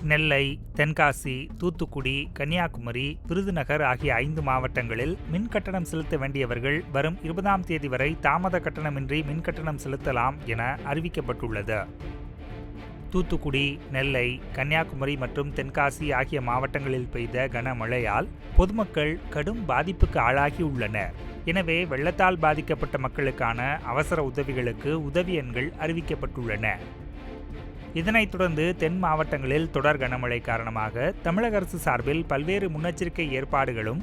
நெல்லை, தென்காசி, தூத்துக்குடி, கன்னியாகுமரி, விருதுநகர் ஆகிய 5 மாவட்டங்களில் மின் கட்டணம் செலுத்த வேண்டியவர்கள் வரும் 20ஆம் தேதி வரை தாமத கட்டணமின்றி மின் கட்டணம் செலுத்தலாம் என அறிவிக்கப்பட்டுள்ளது. தூத்துக்குடி, நெல்லை, கன்னியாகுமரி மற்றும் தென்காசி ஆகிய மாவட்டங்களில் பெய்த கனமழையால் பொதுமக்கள் கடும் பாதிப்புக்கு ஆளாகியுள்ளனர். எனவே வெள்ளத்தால் பாதிக்கப்பட்ட மக்களுக்கான அவசர உதவிகளுக்கு உதவி எண்கள் அறிவிக்கப்பட்டுள்ளன. இதனைத் தொடர்ந்து தென் மாவட்டங்களில் தொடர் கனமழை காரணமாக தமிழக அரசு சார்பில் பல்வேறு முன்னெச்சரிக்கை ஏற்பாடுகளும்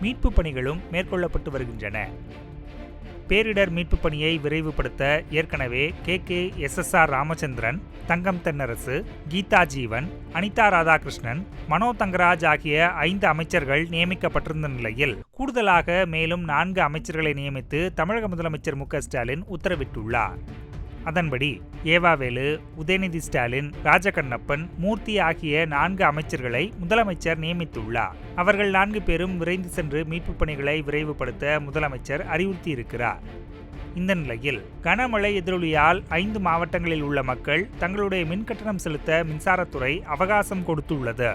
மீட்பு பணிகளும் மேற்கொள்ளப்பட்டு வருகின்றன. பேரிடர் மீட்பு பணியை விரைவுபடுத்த ஏற்கனவே KKSSR ராமச்சந்திரன், தங்கம் தென்னரசு, கீதா ஜீவன், அனிதா ராதாகிருஷ்ணன், மனோ தங்கராஜ் ஆகிய 5 அமைச்சர்கள் நியமிக்கப்பட்டிருந்த நிலையில் கூடுதலாக மேலும் 4 அமைச்சர்களை நியமித்து தமிழக முதலமைச்சர் மு.க.ஸ்டாலின் உத்தரவிட்டுள்ளார். அதன்படி ஏவாவேலு, உதயநிதி ஸ்டாலின், ராஜகண்ணப்பன், மூர்த்தி ஆகிய 4 அமைச்சர்களை முதலமைச்சர் நியமித்துள்ளார். அவர்கள் 4 பேரும் விரைந்து சென்று மீட்புப் பணிகளை விரைவுபடுத்த முதலமைச்சர் அறிவுறுத்தியிருக்கிறார். இந்த நிலையில் கனமழை எதிரொலியால் 5 மாவட்டங்களில் உள்ள மக்கள் தங்களுடைய மின் கட்டணம் செலுத்த மின்சாரத்துறை அவகாசம் கொடுத்துள்ளது.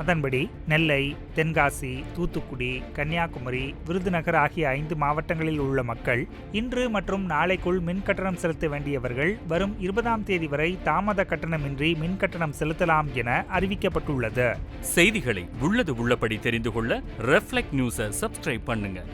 அதன்படி நெல்லை, தென்காசி, தூத்துக்குடி, கன்னியாகுமரி, விருதுநகர் ஆகிய 5 மாவட்டங்களில் உள்ள மக்கள் இன்று மற்றும் நாளைக்குள் மின் கட்டணம் செலுத்த வேண்டியவர்கள் வரும் 20ஆம் தேதி வரை தாமத கட்டணமின்றி மின் கட்டணம் செலுத்தலாம் என அறிவிக்கப்பட்டுள்ளது. செய்திகளை உள்ளது உள்ளபடி தெரிந்து கொள்ள ரெஃப்ளெக்ட் நியூஸை சப்ஸ்கிரைப் பண்ணுங்க.